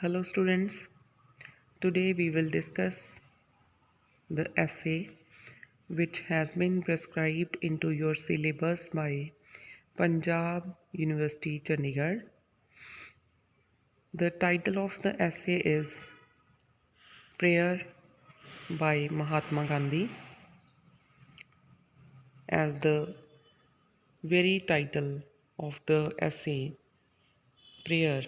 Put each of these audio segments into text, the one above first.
Hello students, today we will discuss the essay which has been prescribed into your syllabus by Punjab University Chandigarh. The title of the essay is Prayer by Mahatma Gandhi. As the very title of the essay, Prayer,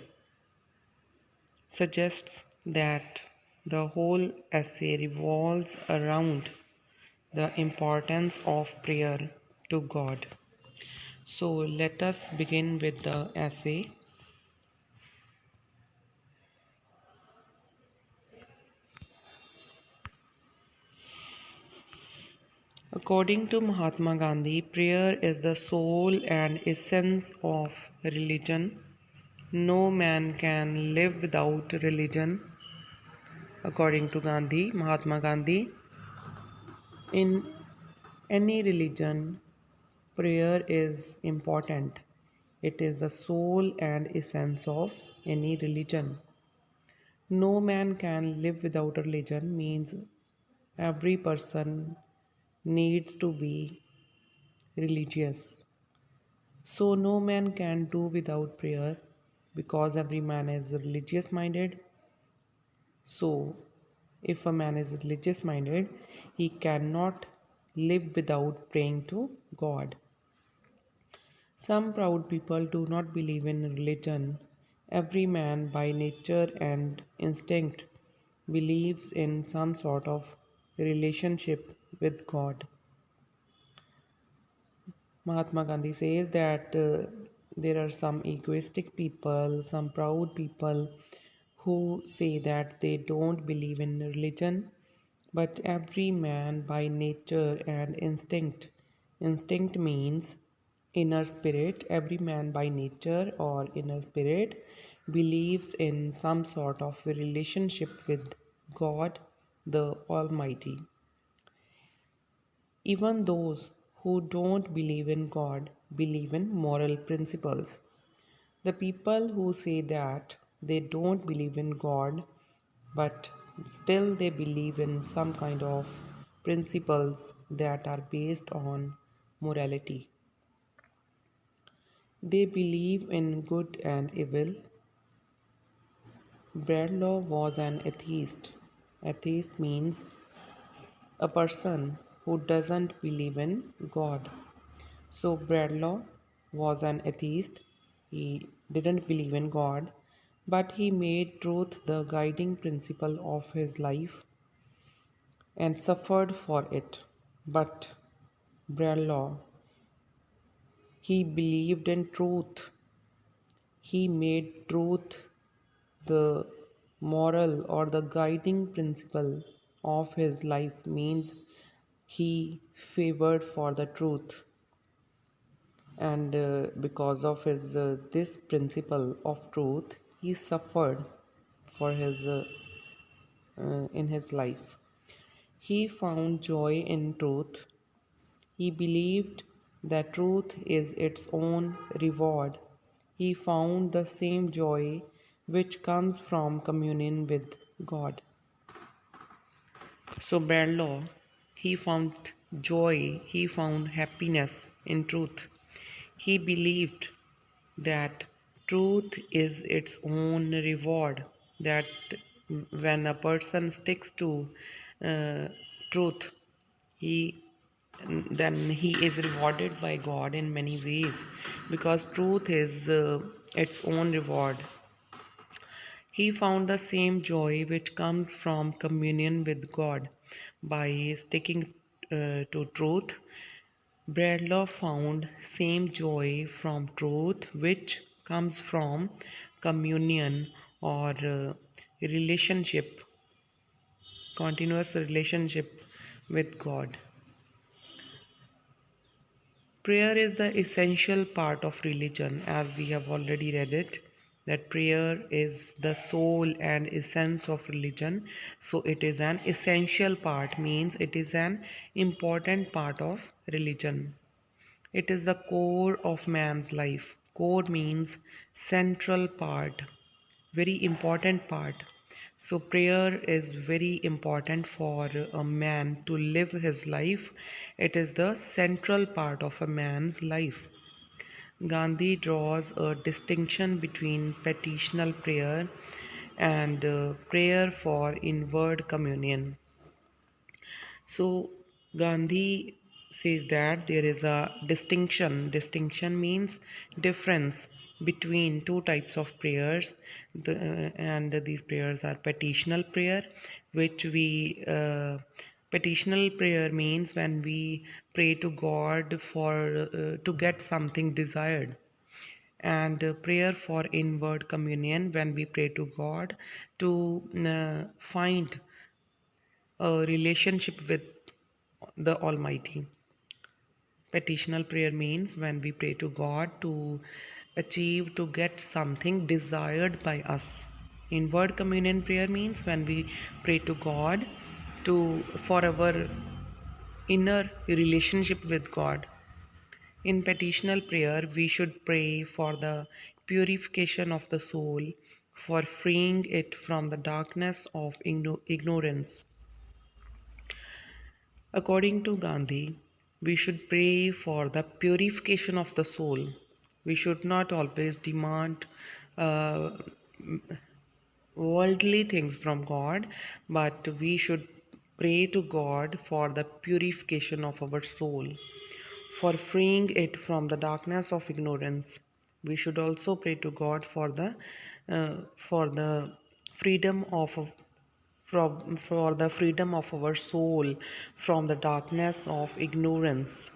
suggests that the whole essay revolves around the importance of prayer to God. So let us begin with the essay. According to Mahatma Gandhi, prayer is the soul and essence of religion. No man can live without religion. According to Mahatma Gandhi, in any religion, prayer is important. It is the soul and essence of any religion. No man can live without religion means every person needs to be religious. So no man can do without prayer because every man is religious minded. So if a man is religious minded, he cannot live without praying to God. Some proud people do not believe in religion. Every man by nature and instinct believes in some sort of relationship with God. Mahatma Gandhi says that there are some egoistic people, some proud people who say that they don't believe in religion, but every man by nature and instinct means inner spirit, every man by nature or inner spirit believes in some sort of a relationship with God the Almighty. Even those who don't believe in God believe in moral principles. The people who say that they don't believe in God but still they believe in some kind of principles that are based on morality. They believe in good and evil. Bradlaugh was an atheist. Atheist means a person who doesn't believe in God. So Bradlaugh was an atheist. He didn't believe in God, but he made truth the guiding principle of his life and suffered for it. But Bradlaugh, he believed in truth. He made truth the moral or the guiding principle of his life means he favored for the truth and because of his this principle of truth he suffered for his in his life. He found joy in truth. He believed that truth is its own reward. He found the same joy which comes from communion with God. So Bradlaugh, he found joy, he found happiness in truth. He believed that truth is its own reward, that when a person sticks to uh, truth, he then he is rewarded by God in many ways because truth is its own reward. He found the same joy which comes from communion with God by sticking to truth. Bradlaugh found same joy from truth which comes from communion or relationship, continuous relationship with God. Prayer is the essential part of religion, as we have already read it. That prayer is the soul and essence of religion. So it is an essential part, means it is an important part of religion. It is the core of man's life. Core means central part, very important part. So prayer is very important for a man to live his life. It is the central part of a man's life. Gandhi draws a distinction between petitional prayer and prayer for inward communion. So Gandhi says that there is a distinction. Distinction means difference between two types of prayers, and these prayers are petitional prayer, which we petitional prayer means when we pray to God for to get something desired, and prayer for inward communion when we pray to God to find a relationship with the Almighty. Petitional prayer means when we pray to God to achieve, to get something desired by us. Inward communion prayer means when we pray to God to for our inner relationship with God. In petitional prayer, we should pray for the purification of the soul, for freeing it from the darkness of ignorance. According to Gandhi, we should pray for the purification of the soul. We should not always demand uh, worldly things from God, but we should pray to God for the purification of our soul, for freeing it from the darkness of ignorance. We should also pray to God for the freedom of for the freedom of our soul from the darkness of ignorance.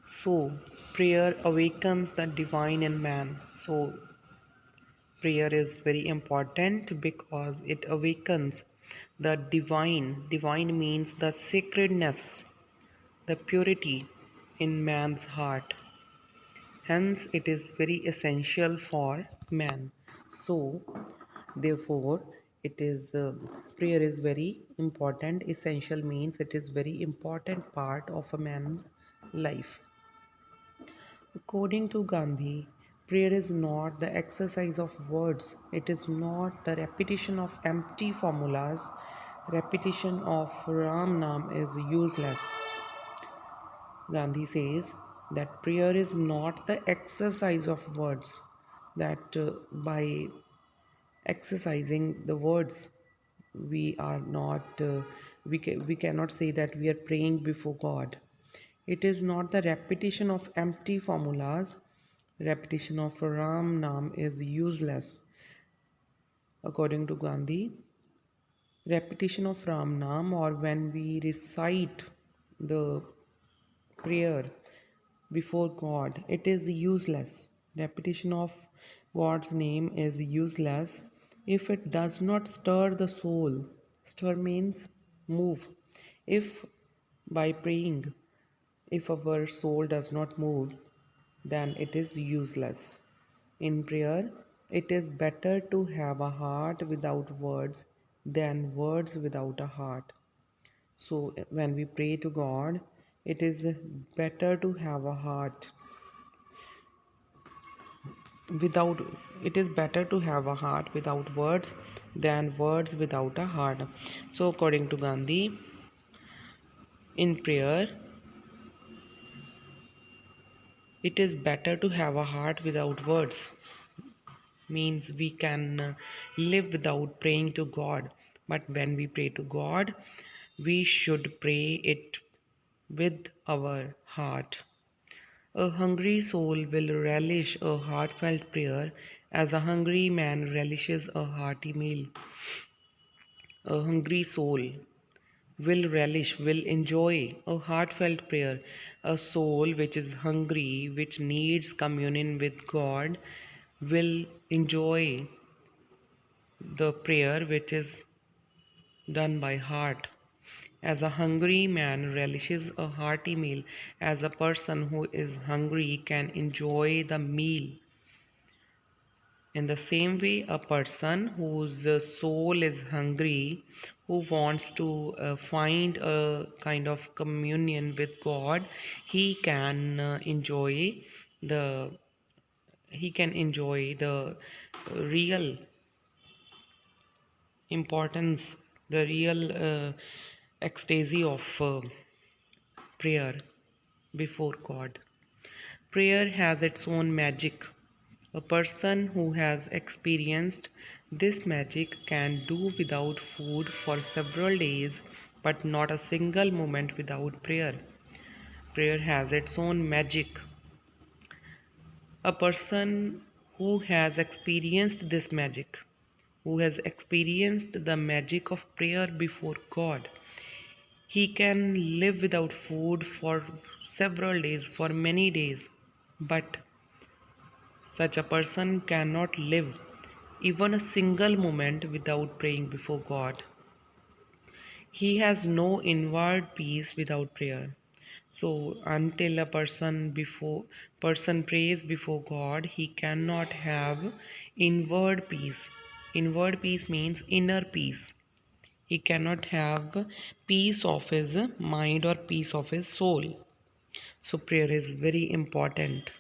So prayer awakens the divine in man. So prayer is very important because it awakens the divine. Divine means the sacredness, the purity in man's heart. Hence, it is very essential for man. So, therefore, it is prayer is very important. Essential means it is very important part of a man's life. According to Gandhi, prayer is not the exercise of words. It is not the repetition of empty formulas. Repetition of Ram Nam is useless. Gandhi says that prayer is not the exercise of words, that by exercising the words, we are not, we cannot say that we are praying before God. It is not the repetition of empty formulas. Repetition of Ram Nam is useless. According to Gandhi, repetition of Ram Nam, or when we recite the prayer before God, it is useless. Repetition of God's name is useless if it does not stir the soul. Stir means move. If by praying, if our soul does not move, then it is useless. In prayer, it is better to have a heart without words than words without a heart. So, when we pray to God, it is better to have a heart without, it is better to have a heart without words than words without a heart. So, according to Gandhi, in prayer, it is better to have a heart without words, means we can live without praying to God. But when we pray to God, we should pray it with our heart. A hungry soul will relish a heartfelt prayer as a hungry man relishes a hearty meal. A hungry soul will relish, will enjoy a heartfelt prayer. A soul which is hungry, which needs communion with God, will enjoy the prayer which is done by heart. As a hungry man relishes a hearty meal, as a person who is hungry can enjoy the meal. In the same way, a person whose soul is hungry, who wants to find a kind of communion with God, he can enjoy the he can enjoy the real importance, the real ecstasy of prayer before God. Prayer has its own magic. A person who has experienced this magic can do without food for several days, but not a single moment without prayer. Prayer has its own magic. A person who has experienced this magic, who has experienced the magic of prayer before God, he can live without food for several days, for many days, but such a person cannot live even a single moment without praying before God. He has no inward peace without prayer. So until a person prays before God, he cannot have inward peace. Inward peace means inner peace. He cannot have peace of his mind or peace of his soul. So prayer is very important.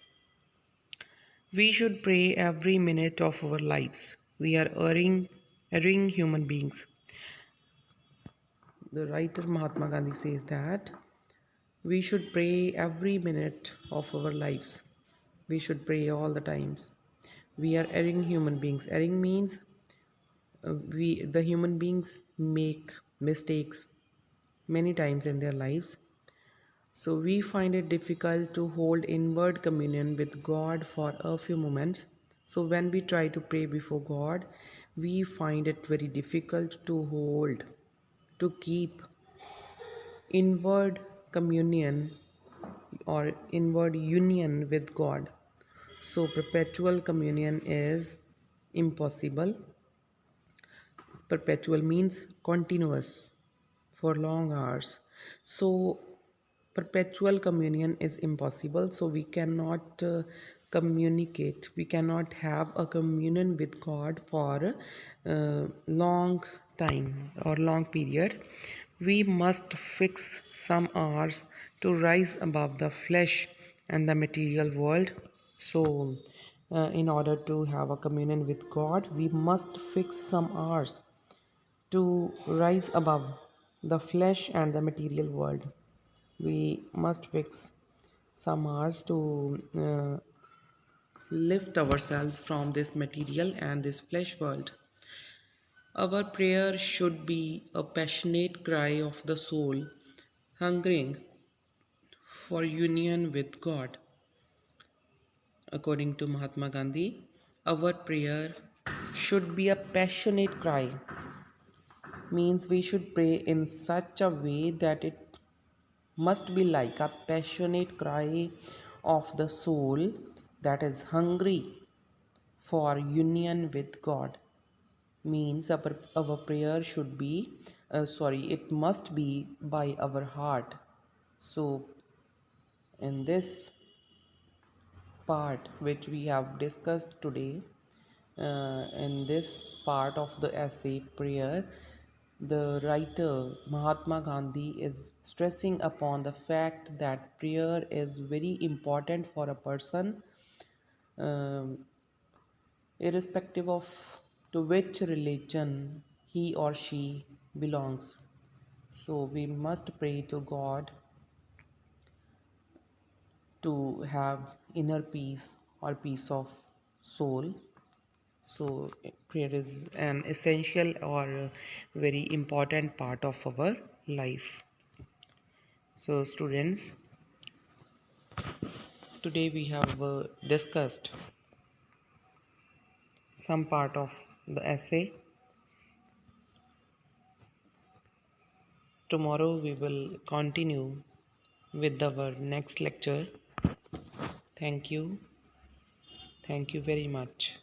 We should pray every minute of our lives. We are erring human beings. The writer Mahatma Gandhi says that we should pray every minute of our lives. We should pray all the times. We are erring human beings. Erring means the human beings make mistakes many times in their lives. So we find it difficult to hold inward communion with God for a few moments. So when we try to pray before God, we find it very difficult to hold, to keep inward communion or inward union with God. So perpetual communion is impossible. Perpetual means continuous for long hours. So perpetual communion is impossible. So we cannot communicate. We cannot have a communion with God for long time or long period. We must fix some hours to rise above the flesh and the material world. So, in order to have a communion with God, we must fix some hours to rise above the flesh and the material world. We must fix some hours to lift ourselves from this material and this flesh world. Our prayer should be a passionate cry of the soul, hungering for union with God. According to Mahatma Gandhi, our prayer should be a passionate cry, means we should pray in such a way that it must be like a passionate cry of the soul that is hungry for union with God. Means our prayer should be, it must be by our heart. So, in this part which we have discussed today, in this part of the essay prayer, the writer Mahatma Gandhi is stressing upon the fact that prayer is very important for a person, um, irrespective of to which religion he or she belongs. So we must pray to God to have inner peace or peace of soul. So prayer is an essential or very important part of our life. So students, today we have discussed some part of the essay. Tomorrow we will continue with our next lecture. Thank you. Thank you very much.